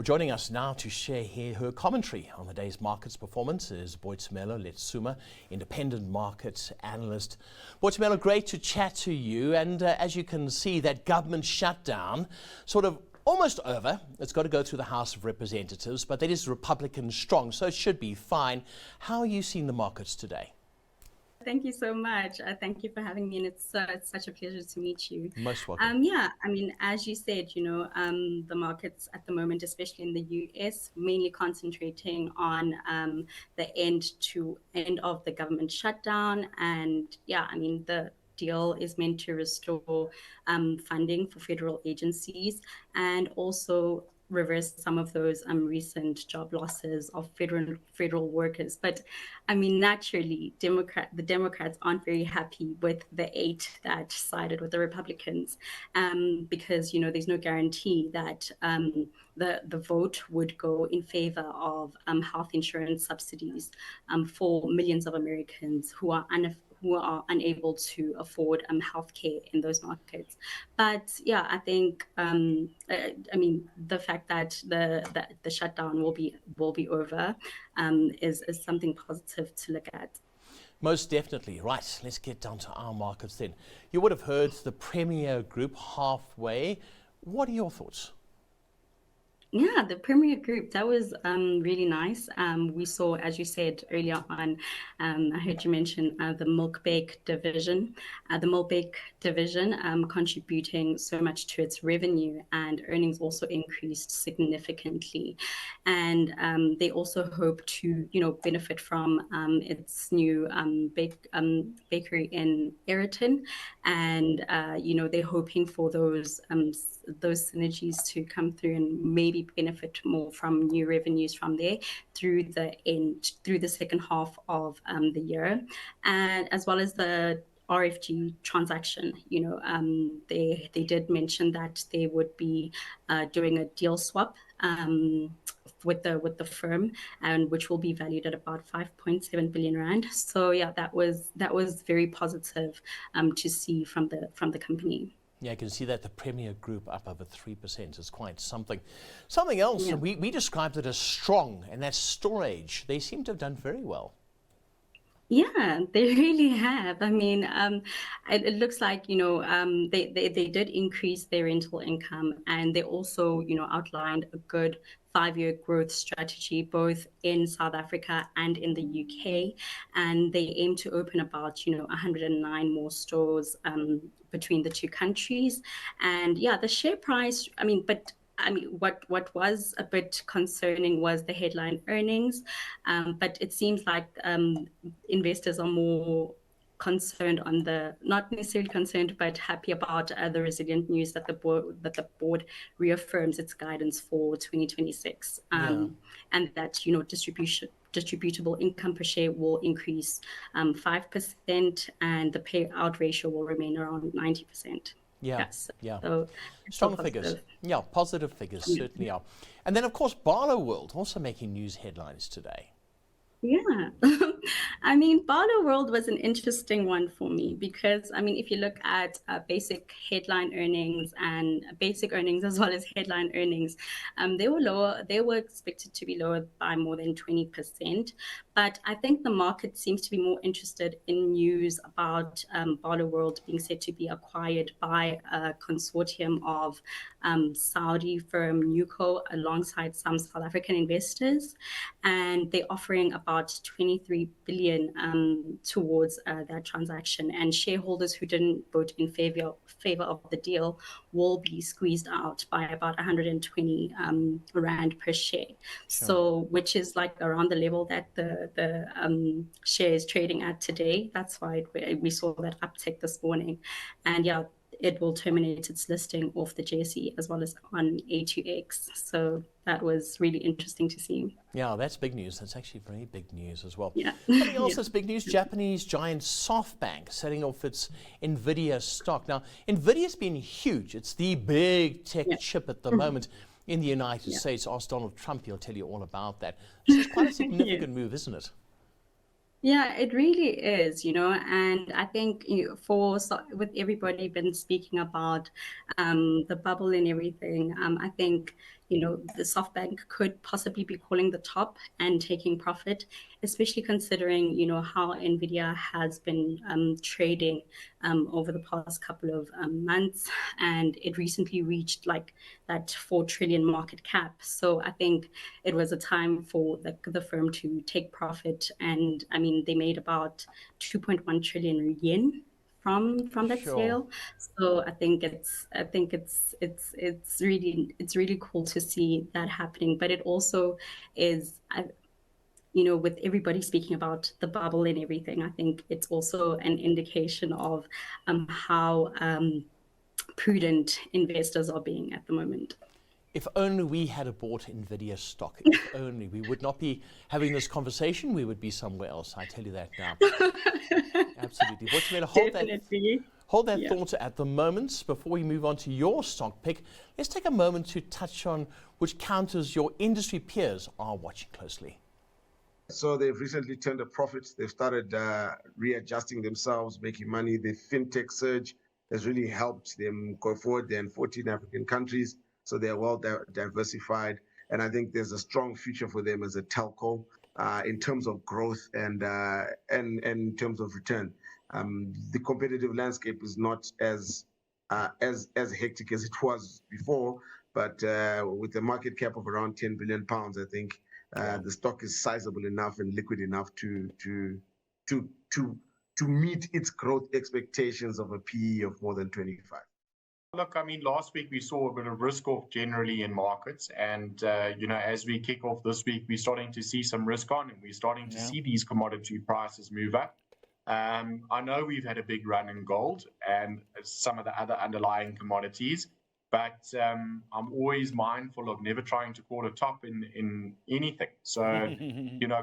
Joining us now to share her commentary on the day's markets performance is Boitumelo Letsuma, independent market analyst. Boitumelo, great to chat to you. And as you can see, that government shutdown sort of almost over. It's got to go through the House of Representatives, but that is Republican strong, so it should be fine. How are you seeing the markets today? Thank you so much. Thank you for having me, and it's such a pleasure to meet you. Most welcome. Yeah, I mean, as you said, the markets at the moment, especially in the US, mainly concentrating on the end of the government shutdown. And yeah, I mean, the deal is meant to restore funding for federal agencies and also reverse some of those recent job losses of federal workers. But I mean, naturally, the Democrats aren't very happy with the 8 that sided with the Republicans, because there's no guarantee that the vote would go in favor of health insurance subsidies for millions of Americans who are unable to afford healthcare in those markets. But yeah, I think I mean, the fact that the shutdown will be over is something positive to look at. Most definitely. Right, let's get down to our markets then. You would have heard the Premier Group halfway. What are your thoughts? Yeah, the Premier Group, that was really nice. We saw, as you said earlier on, I heard you mention the milk bake division. The milk bake division contributing so much to its revenue, and earnings also increased significantly. And they also hope to, benefit from its new bakery in Ayrton. And, they're hoping for those synergies to come through and maybe benefit more from new revenues from there through the second half of the year, and as well as the RFG transaction. They did mention that they would be doing a deal swap with the firm, and which will be valued at about 5.7 billion rand. So yeah, that was very positive to see from the company. Yeah, you can see that the Premier Group up over 3% is quite something. Something else, yeah. We described it as strong, and that's storage. They seem to have done very well. Yeah, they really have. I mean, it looks like, they did increase their rental income, and they also, outlined a good 5-year growth strategy, both in South Africa and in the UK. And they aim to open about, 109 more stores between the two countries. And yeah, the share price, what was a bit concerning was the headline earnings, but it seems like investors are more concerned not necessarily concerned, but happy about the resilient news that the board reaffirms its guidance for 2026, and that distributable income per share will increase 5%, and the payout ratio will remain around 90%. Yeah, yes. Yeah. So strong figures. Yeah, positive figures, certainly are. And then, of course, Barloworld also making news headlines today. Yeah, I mean, Barloworld was an interesting one for me because, if you look at basic headline earnings and basic earnings as well as headline earnings, they were lower. They were expected to be lower by more than 20%. But I think the market seems to be more interested in news about Barloworld being said to be acquired by a consortium of Saudi firm Nuco alongside some South African investors. And they're offering about 23 billion towards that transaction. And shareholders who didn't vote in favor of the deal will be squeezed out by about 120 rand per share. Sure. So, which is like around the level that the share is trading at today. That's why we saw that uptick this morning. And yeah, it will terminate its listing off the JSE as well as on A2X. So that was really interesting to see. Yeah, that's big news. That's actually very big news as well. Yeah. Something else that's big news, Japanese giant SoftBank selling off its Nvidia stock. Now, Nvidia's been huge. It's the big tech chip at the moment in the United States. Ask Donald Trump, he'll tell you all about that. This is quite a significant move, isn't it? Yeah, it really is, and I think with everybody been speaking about the bubble and everything, I think, the SoftBank could possibly be calling the top and taking profit, especially considering, how Nvidia has been trading over the past couple of months, and it recently reached like that 4 trillion market cap. So I think it was a time for the firm to take profit, and I mean they made about 2.1 trillion yen from that Sure. sale. So I think it's really cool to see that happening. But it also is, with everybody speaking about the bubble and everything, I think it's also an indication of how prudent investors are being at the moment. If only we had bought Nvidia stock. If only we would not be having this conversation. We would be somewhere else. I tell you that now. Absolutely. Boitumelo, Definitely. hold that Yeah. thought at the moment. Before we move on to your stock pick, let's take a moment to touch on which counters your industry peers are watching closely. So they've recently turned a profit. They've started readjusting themselves, making money. The fintech surge has really helped them go forward. They're in 14 African countries, so they're well diversified. And I think there's a strong future for them as a telco in terms of growth and in terms of return. The competitive landscape is not as hectic as it was before, but with a market cap of around 10 billion pounds, I think the stock is sizable enough and liquid enough to meet its growth expectations of a PE of more than 25. Look, I mean, last week we saw a bit of risk off generally in markets, and as we kick off this week, we're starting to see some risk on, and we're starting to see these commodity prices move up. I know we've had a big run in gold and some of the other underlying commodities, but I'm always mindful of never trying to call a top in anything. So,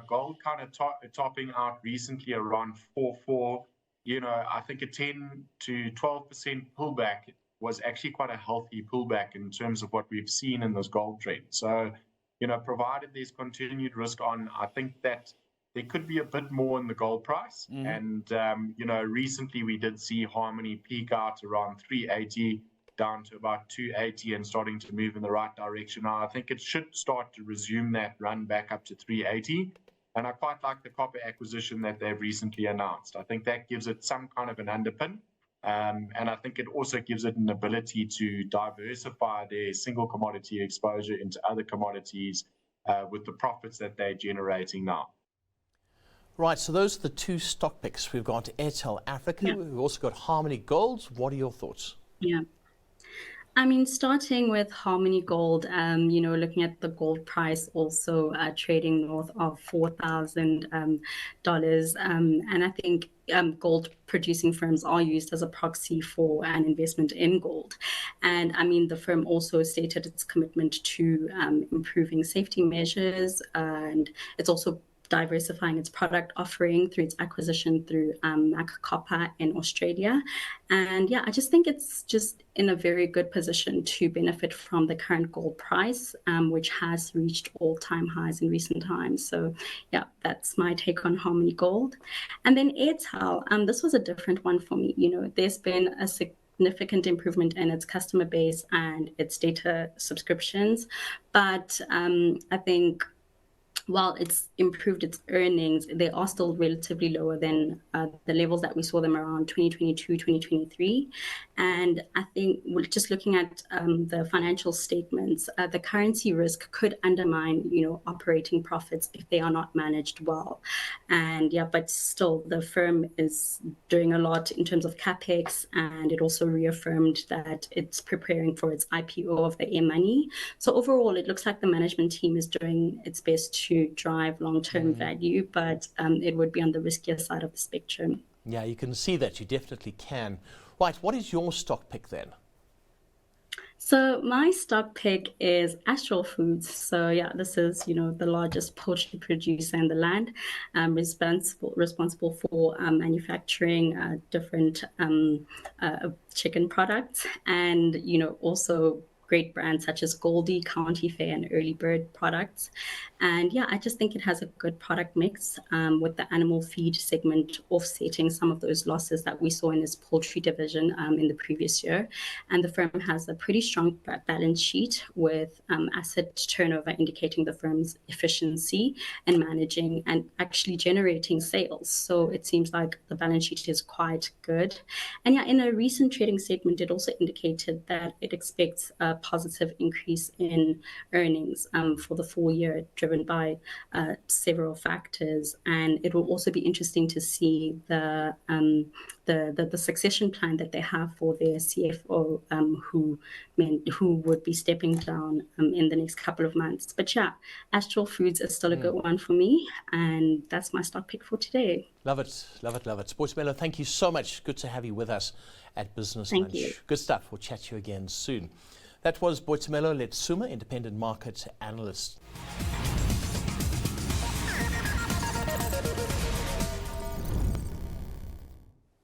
gold kind of topping out recently around 4.4. I think a 10 to 12% pullback was actually quite a healthy pullback in terms of what we've seen in this gold trend. So, provided there's continued risk on, I think that there could be a bit more in the gold price. And, recently we did see Harmony peak out around 380 down to about 280 and starting to move in the right direction. Now, I think it should start to resume that run back up to 380. And I quite like the copper acquisition that they've recently announced. I think that gives it some kind of an underpin. And I think it also gives it an ability to diversify their single commodity exposure into other commodities with the profits that they're generating now. Right, so those are the two stock picks. We've got Airtel Africa. Yeah. We've also got Harmony Gold. What are your thoughts? Yeah. I mean, starting with Harmony Gold, looking at the gold price also trading north of $4,000. And I think gold producing firms are used as a proxy for an investment in gold. And I mean, the firm also stated its commitment to improving safety measures, and it's also diversifying its product offering through its acquisition through Mac Copper in Australia. And yeah, I just think it's just in a very good position to benefit from the current gold price, which has reached all-time highs in recent times. So yeah, that's my take on Harmony Gold. And then Airtel, this was a different one for me. There's been a significant improvement in its customer base and its data subscriptions. But I think while it's improved its earnings, they are still relatively lower than the levels that we saw them around 2022, 2023. And I think just looking at the financial statements, the currency risk could undermine, operating profits if they are not managed well. And yeah, but still the firm is doing a lot in terms of CapEx, and it also reaffirmed that it's preparing for its IPO of the Air Money. So overall, it looks like the management team is doing its best to drive long-term value, but it would be on the riskier side of the spectrum. Yeah, you can see that. You definitely can. Right, what is your stock pick then? So my stock pick is Astral Foods. So yeah, this is, the largest poultry producer in the land, responsible for manufacturing different chicken products, and, also great brands such as Goldie, County Fair, and Early Bird products. And yeah, I just think it has a good product mix, with the animal feed segment offsetting some of those losses that we saw in its poultry division in the previous year. And the firm has a pretty strong balance sheet with asset turnover indicating the firm's efficiency in managing and actually generating sales. So it seems like the balance sheet is quite good. And yeah, in a recent trading statement, it also indicated that it expects a positive increase in earnings for the full year, driven by several factors. And it will also be interesting to see the succession plan that they have for their CFO, who would be stepping down in the next couple of months. But yeah, Astral Foods is still a good one for me, and that's my stock pick for today. Love it, love it, love it. Boitumelo, thank you so much. Good to have you with us at Business Thank Lunch. you. Good stuff. We'll chat to you again soon. That was Boitumelo Letsuma, Independent Market Analyst.